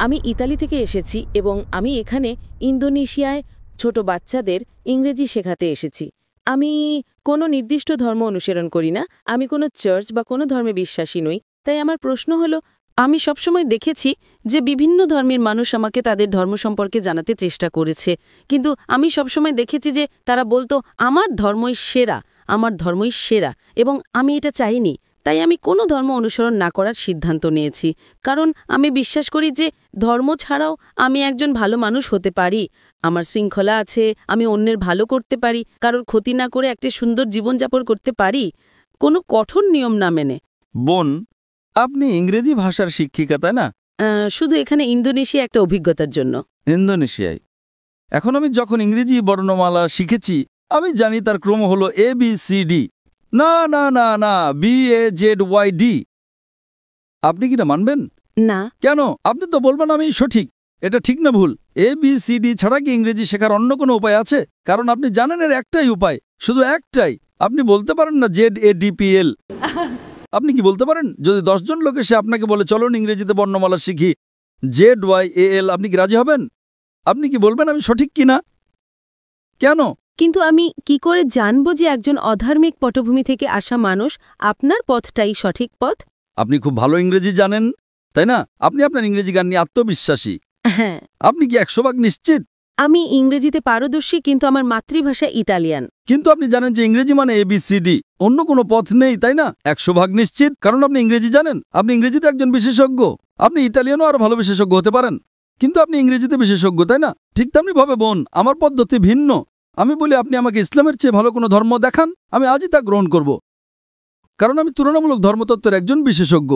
আমি ইতালি থেকে এসেছি এবং আমি এখানে ইন্দোনেশিয়ায় ছোট বাচ্চাদের ইংরেজি শেখাতে এসেছি। আমি কোনো নির্দিষ্ট ধর্ম অনুসরণ করি না, আমি কোনো চার্চ বা কোনো ধর্মে বিশ্বাসী নই। তাই আমার প্রশ্ন হলো, আমি সবসময় দেখেছি যে বিভিন্ন ধর্মের মানুষ আমাকে তাদের ধর্ম সম্পর্কে জানাতে চেষ্টা করেছে, কিন্তু আমি সবসময় দেখেছি যে তারা বলতো আমার ধর্মই সেরা, আমার ধর্মই সেরা, এবং আমি এটা চাইনি। তাই আমি কোনো ধর্ম অনুসরণ না করার সিদ্ধান্ত নিয়েছি, কারণ আমি বিশ্বাস করি যে ধর্ম ছাড়াও আমি একজন ভালো মানুষ হতে পারি। আমার শৃঙ্খলা আছে, আমি অন্যের ভালো করতে পারি, কারোর ক্ষতি না করে একটা সুন্দর জীবনযাপন করতে পারি, কোনো কঠোর নিয়ম না মেনে। বোন, আপনি ইংরেজি ভাষার শিক্ষিকা, তাই না? শুধু এখানে ইন্দোনেশিয়া একটা অভিজ্ঞতার জন্য। ইন্দোনেশিয়ায় এখন আমি যখন ইংরেজি বর্ণমালা শিখেছি, আমি জানি তার ক্রম হলো ABCD। না না না না, BAZYD। আপনি কি না মানবেন? না। কেন? আপনি তো বলবেন আমি সঠিক। এটা ঠিক না ভুল? ABCD ছাড়া কি ইংরেজি শেখার অন্য কোনো উপায় আছে? কারণ আপনি জানেন এর একটাই উপায়, শুধু একটাই। আপনি বলতে পারেন না ZADPL। আপনি কি বলতে পারেন? যদি 10 জন লোক এসে আপনাকে বলে চলুন ইংরেজিতে বর্ণমালা শিখি ZYAL, আপনি কি রাজি হবেন? আপনি কি বলবেন আমি সঠিক কিনা? কেন? কিন্তু আমি কি করে জানব যে একজন অধার্মিক পটভূমি থেকে আসা মানুষ আপনার পথটাই সঠিক পথ? আপনি খুব ভালো ইংরেজি জানেন, তাই না? আপনি আপনার ইংরেজি গান নিয়ে আত্মবিশ্বাসী। হ্যাঁ। আপনি কি 100% নিশ্চিত? আমি ইংরেজিতে পারদর্শী, কিন্তু আমার মাতৃভাষা ইতালিয়ান। কিন্তু আপনি জানেন যে ইংরেজি মানে ABCD, অন্য কোনো পথ নেই, তাই না? 100% নিশ্চিত, কারণ আপনি ইংরেজি জানেন। আপনি ইংরেজিতে একজন বিশেষজ্ঞ। আপনি ইটালিয়ানও আরো ভালো বিশেষজ্ঞ হতে পারেন, কিন্তু আপনি ইংরেজিতে বিশেষজ্ঞ, তাই না? ঠিক তেমনি ভাবে বোন, আমার পদ্ধতি ভিন্ন। আমি বলি আপনি আমাকে ইসলামের চেয়ে ভালো কোনো ধর্ম দেখান, আমি আজই তা গ্রহণ করব, কারণ আমি তুলনামূলক ধর্মতত্ত্বের একজন বিশেষজ্ঞ।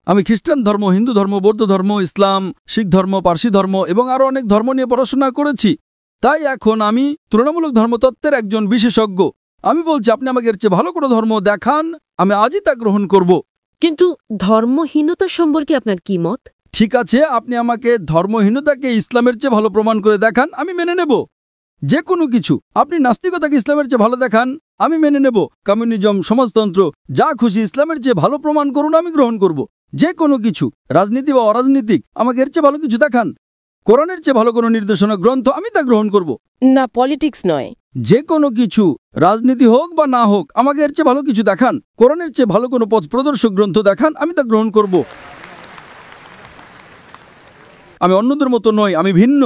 আমি খ্রিস্টান ধর্ম, হিন্দু ধর্ম, বৌদ্ধ ধর্ম, ইসলাম, শিখ ধর্ম, পার্সি ধর্ম এবং আরও অনেক ধর্ম নিয়ে পড়াশোনা করেছি। তাই এখন আমি তুলনামূলক ধর্মতত্ত্বের একজন বিশেষজ্ঞ। আমি বলছি আপনি আমাকে এর চেয়ে ভালো কোনো ধর্ম দেখান, আমি আজই তা গ্রহণ করব। কিন্তু ধর্মহীনতা সম্পর্কে আপনার কি মত? ঠিক আছে, আপনি আমাকে ধর্মহীনতাকে ইসলামের চেয়ে ভালো প্রমাণ করে দেখান, আমি মেনে নেব। যে কোনো কিছু। আপনি নাস্তিকতাকে ইসলামের চেয়ে ভালো দেখান, আমি মেনে নেব। কমিউনিজম, সমাজতন্ত্র, যা খুশি ইসলামের চেয়ে ভালো প্রমাণ করুন, আমি গ্রহণ করব। যে কোনো কিছু, রাজনীতি বা অরাজনীতিক, আমাকে এর চেয়ে ভালো কিছু দেখান। কোরআনের চেয়ে ভালো কোনো নির্দেশনা গ্রন্থ, আমি তা গ্রহণ করব। না, পলিটিক্স নয়, যে কোনো কিছু, রাজনীতি হোক বা না হোক, আমাকে এর চেয়ে ভালো কিছু দেখান। কোরআনের চেয়ে ভালো কোনো পথ প্রদর্শক গ্রন্থ দেখান, আমি তা গ্রহণ করব। আমি অন্যদের মতো নই, আমি ভিন্ন,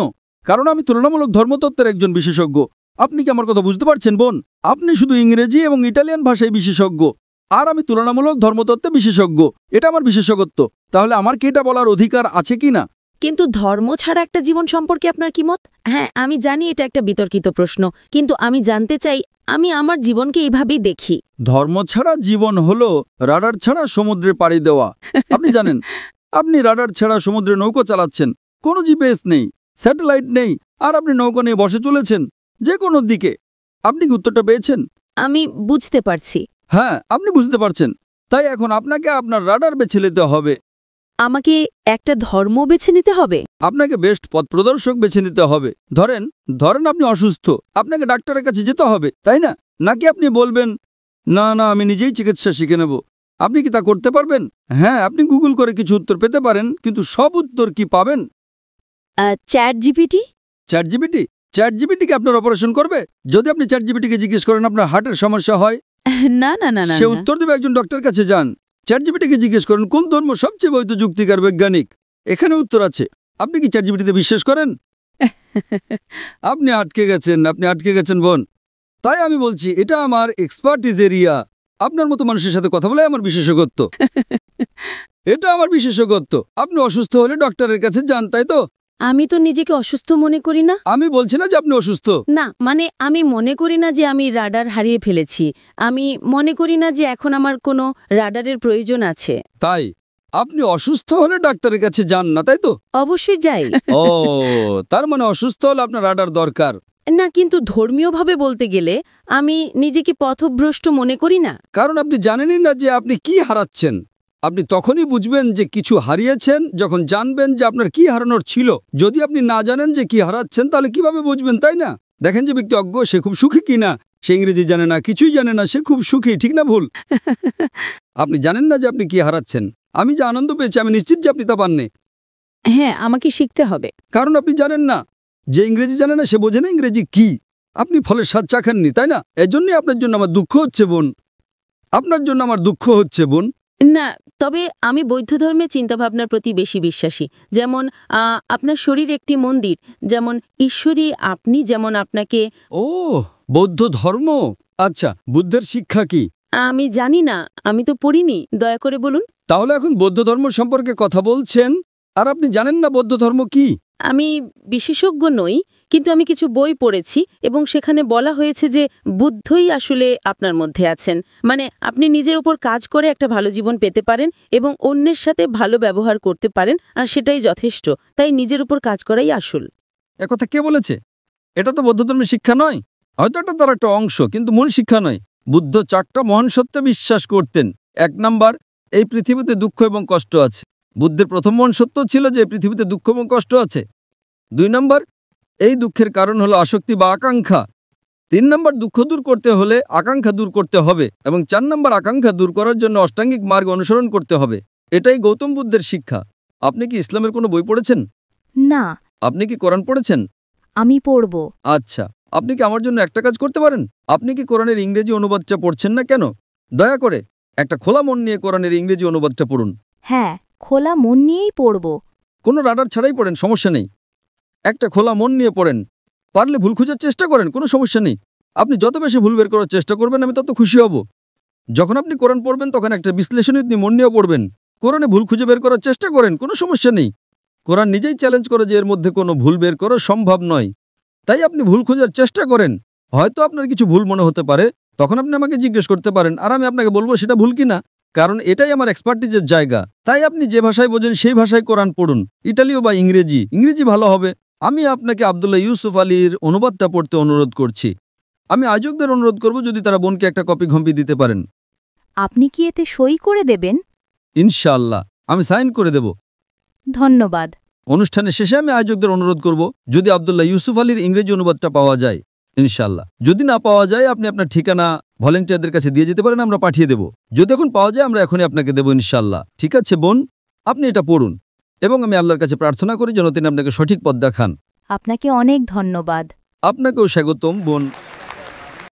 কারণ আমি তুলনামূলক ধর্মতত্ত্বের একজন বিশেষজ্ঞ। আপনি কি আমার কথা বুঝতে পারছেন বোন? আপনি শুধু ইংরেজি এবং ইটালিয়ান ভাষায় বিশেষজ্ঞ, আর আমি তুলনামূলক ধর্মতত্ত্বে বিশেষজ্ঞ। এটা আমার বিশেষজ্ঞত্ব। তাহলে আমার কি এটা বলার অধিকার আছে কি না? কিন্তু ধর্ম ছাড়া একটা জীবন সম্পর্কে আপনার কি মত? হ্যাঁ, আমি জানি এটা একটা বিতর্কিত প্রশ্ন, কিন্তু আমি জানতে চাই, আমি আমার জীবনকে এইভাবেই দেখি। ধর্ম ছাড়া জীবন হলো রাডার ছাড়া সমুদ্রে পাড়ি দেওয়া। আপনি জানেন, আপনি রাডার ছাড়া সমুদ্রে নৌকো চালাচ্ছেন, কোনো জিপিএস নেই, স্যাটেলাইট নেই, আর আপনি নৌকো নিয়ে বসে চলেছেন যে কোনো দিকে। আপনি কি উত্তরটা পেয়েছেন? আমি বুঝতে পারছি। হ্যাঁ, আপনি বুঝতে পারছেন। তাই এখন আপনাকে আপনার রাডার বেছে নিতে হবে। আমাকে একটা ধর্ম বেছে নিতে হবে? আপনাকে বেস্ট পথ প্রদর্শক বেছে নিতে হবে। ধরেন ধরেন আপনি অসুস্থ, আপনাকে ডাক্তারের কাছে যেতে হবে, তাই না? নাকি আপনি বলবেন না না, আমি নিজেই চিকিৎসা শিখে নেব? আপনি কি তা করতে পারবেন? হ্যাঁ, আপনি গুগল করে কিছু উত্তর পেতে পারেন, কিন্তু সব উত্তর কি পাবেন? Chat GPT? চ্যাট জিপিটি কি আপনার অপারেশন করবে? যদি আপনি চ্যাট জিপিটিকে জিজ্ঞেস করেন আপনার হার্টের সমস্যা হয়, না না না না, সে উত্তর দেবে একজন ডক্টরের কাছে যান। চ্যাট জিপিটিকে জিজ্ঞেস করেন কোন ধর্ম সবচেয়ে বৈধ, যুক্তিকার, বৈজ্ঞানিক, এখানে উত্তর আছে। আপনি কি চ্যাট জিপিটিতে বিশ্বাস করেন? আপনি আটকে গেছেন বোন। তাই আমি বলছি এটা আমার এক্সপার্টিজ এরিয়া। আপনার মতো মানুষের সাথে কথা বলে আমার বিশেষজ্ঞত্ব। এটা আমার বিশেষজ্ঞত্ব। আপনি অসুস্থ হলে ডক্টরের কাছে যান, তাই তো? আমি তো নিজেকে অসুস্থ মনে করি না। আমি বলছি না যে আপনি অসুস্থ। না, মানে আমি মনে করি না যে আমি রাডার হারিয়ে ফেলেছি। আমি মনে করি না যে এখন আমার কোনো রাডারের প্রয়োজন আছে। তাই আপনি অসুস্থ হলে ডাক্তারের কাছে যান না, তাই তো? অবশ্যই যাই। ও, তার মানে অসুস্থ হলে আপনার রাডার দরকার না, কিন্তু ধর্মীয়ভাবে বলতে গেলে আমি নিজেকে পথভ্রষ্ট মনে করি না। কারণ আপনি জানেনই না যে আপনি কি হারাচ্ছেন। আপনি তখনই বুঝবেন যে কিছু হারিয়েছেন যখন জানবেন যে আপনার কি হারানোর ছিল। যদি আপনি না জানেন যে কি হারাচ্ছেন, তাহলে কিভাবে বুঝবেন, তাই না? দেখেন যে ব্যক্তি অজ্ঞ, সে খুব সুখী কিনা। সে ইংরেজি জানে না, কিছুই জানে না, সে খুব সুখী, ঠিক না ভুল? আপনি জানেন না যে আপনি কি হারাচ্ছেন। আমি যে আনন্দ পেয়েছি, আমি নিশ্চিত যে আপনি তা পাননি। হ্যাঁ, আমাকে শিখতে হবে। কারণ আপনি জানেন না, যে ইংরেজি জানে না সে বোঝে না ইংরেজি কি। আপনি ফলের স্বাদ চাখাননি, তাই না? এজন্যই আপনার জন্য আমার দুঃখ হচ্ছে বোন, আপনার জন্য আমার দুঃখ হচ্ছে বোন। না, তবে আমি বৌদ্ধ ধর্মের চিন্তাভাবনার প্রতি বেশি বিশ্বাসী। যেমন আপনার শরীর একটি মন্দির, যেমন ঈশ্বরী আপনি, যেমন আপনাকে। ও, বৌদ্ধ ধর্ম। আচ্ছা, বুদ্ধের শিক্ষা কি? আমি জানি না, আমি তো পড়িনি, দয়া করে বলুন। তাহলে এখন বৌদ্ধ ধর্ম সম্পর্কে কথা বলছেন আর আপনি জানেন না বৌদ্ধ ধর্ম কি? আমি বিশেষজ্ঞ নই, কিন্তু আমি কিছু বই পড়েছি এবং সেখানে বলা হয়েছে যে বুদ্ধই আসলে আপনার মধ্যে আছেন। মানে আপনি নিজের উপর কাজ করে একটা ভালো জীবন পেতে পারেন এবং অন্যের সাথে ভালো ব্যবহার করতে পারেন, আর সেটাই যথেষ্ট। তাই নিজের উপর কাজ করাই আসল। একথা কে বলেছে? এটা তো বৌদ্ধ ধর্মের শিক্ষা নয়। হয়তো এটা তার একটা অংশ, কিন্তু মূল শিক্ষা নয়। বুদ্ধ 4টা মহান সত্যে বিশ্বাস করতেন। 1 নাম্বার, এই পৃথিবীতে দুঃখ এবং কষ্ট আছে। বুদ্ধের প্রথম মহান সত্য ছিল যে এই পৃথিবীতে দুঃখ এবং কষ্ট আছে। 2 নাম্বার, এই দুঃখের কারণ হলো আসক্তি বা আকাঙ্ক্ষা। 3 নাম্বার, দুঃখ দূর করতে হলে আকাঙ্ক্ষা দূর করতে হবে। এবং 4 নাম্বার, আকাঙ্ক্ষা দূর করার জন্য অষ্টাঙ্গিক মার্গ অনুসরণ করতে হবে। এটাই গৌতম বুদ্ধের শিক্ষা। আপনি কি ইসলামের কোনো বই পড়েছেন? না, আপনি কি কোরআন পড়েছেন? আমি পড়ব। আচ্ছা, আপনি কি আমার জন্য একটা কাজ করতে পারেন? আপনি কি কোরআনের ইংরেজি অনুবাদটা পড়ছেন না কেন? দয়া করে একটা খোলা মন নিয়ে কোরআনের ইংরেজি অনুবাদটা পড়ুন। হ্যাঁ, খোলা মন নিয়েই পড়ব। কোনো রাডার ছাড়াই পড়েন, সমস্যা নেই। একটা খোলা মন নিয়ে পড়েন। পারলে ভুল খোঁজার চেষ্টা করেন, কোনো সমস্যা নেই। আপনি যত বেশি ভুল বের করার চেষ্টা করবেন আমি তত খুশি হব। যখন আপনি কোরআন পড়বেন তখন একটা বিশ্লেষণী মন নিয়েও পড়বেন। কোরআনে ভুল খুঁজে বের করার চেষ্টা করেন, কোনো সমস্যা নেই। কোরআন নিজেই চ্যালেঞ্জ করে যে এর মধ্যে কোনো ভুল বের করা সম্ভব নয়। তাই আপনি ভুল খোঁজার চেষ্টা করেন। হয়তো আপনার কিছু ভুল মনে হতে পারে, তখন আপনি আমাকে জিজ্ঞেস করতে পারেন আর আমি আপনাকে বলবো সেটা ভুল কিনা। কারণ এটাই আমার এক্সপার্টিজের জায়গা। তাই আপনি যে ভাষায় বোঝেন সেই ভাষায় কোরআন পড়ুন, ইটালীয় বা ইংরেজি। ইংরেজি ভালো হবে। আমি আপনাকে আব্দুল্লাহ ইউসুফ আলীর অনুবাদটা পড়তে অনুরোধ করছি। আমি আয়োজকদের অনুরোধ করব যদি তারা বোনকে একটা কপি ঘম্পি দিতে পারেন। আপনি কি এতে সই করে দেবেন? ইনশাআল্লাহ আমি সাইন করে দেব। ধন্যবাদ। অনুষ্ঠানের শেষে আমি আয়োজকদের অনুরোধ করব যদি আব্দুল্লাহ ইউসুফ আলীর ইংরেজি অনুবাদটা পাওয়া যায়। ইনশাআল্লাহ যদি না পাওয়া যায় আপনি আপনার ঠিকানা ভলেন্টিয়ারদের কাছে দিয়ে যেতে পারেন, আমরা পাঠিয়ে দেব। যদি এখন পাওয়া যায় আমরা এখনই আপনাকে দেব ইনশাআল্লাহ। ঠিক আছে বোন, আপনি এটা পড়ুন এবং আমি আল্লাহর কাছে প্রার্থনা করি যেন তিনি আপনাকে সঠিক পথ দেখান। আপনাকে অনেক ধন্যবাদ। আপনাকেও স্বাগতম বোন।